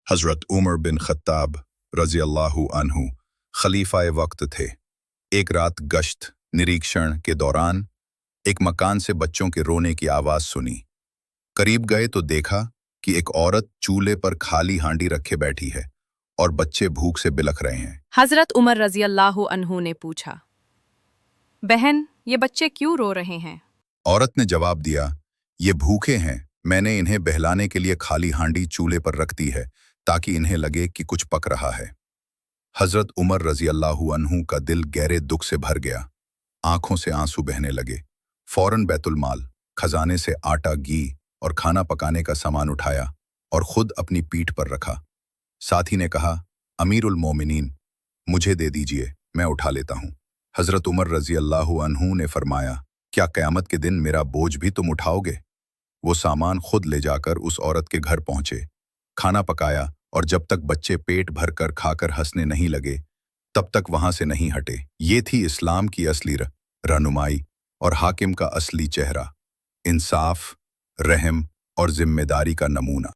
حضرت عمر بن خطاب رضی اللہ عنہ خلیفہ وقت تھے۔ ایک رات گشت نریکشن کے دوران ایک مکان سے بچوں کے رونے کی آواز سنی۔ قریب گئے تو دیکھا کہ ایک عورت چولہے پر خالی ہانڈی رکھے بیٹھی ہے اور بچے بھوک سے بلک رہے ہیں۔ حضرت عمر رضی اللہ عنہ نے پوچھا، بہن یہ بچے کیوں رو رہے ہیں؟ عورت نے جواب دیا، یہ بھوکے ہیں، میں نے انہیں بہلانے کے لیے خالی ہانڈی چولہے پر رکھ دی ہے تاکہ انہیں لگے کہ کچھ پک رہا ہے۔ حضرت عمر رضی اللہ عنہ کا دل گہرے دکھ سے بھر گیا، آنکھوں سے آنسو بہنے لگے۔ فوراً بیت المال خزانے سے آٹا، گھی اور کھانا پکانے کا سامان اٹھایا اور خود اپنی پیٹھ پر رکھا۔ ساتھی نے کہا، امیر المومنین مجھے دے دیجئے، میں اٹھا لیتا ہوں۔ حضرت عمر رضی اللہ عنہ نے فرمایا، کیا قیامت کے دن میرا بوجھ بھی تم اٹھاؤ گے؟ وہ سامان خود لے جا کر اس عورت کے گھر پہنچے، کھانا پکایا اور جب تک بچے پیٹ بھر کر کھا کر ہنسنے نہیں لگے تب تک وہاں سے نہیں ہٹے۔ یہ تھی اسلام کی اصلی رہنمائی اور حاکم کا اصلی چہرہ، انصاف، رحم اور ذمہ داری کا نمونہ۔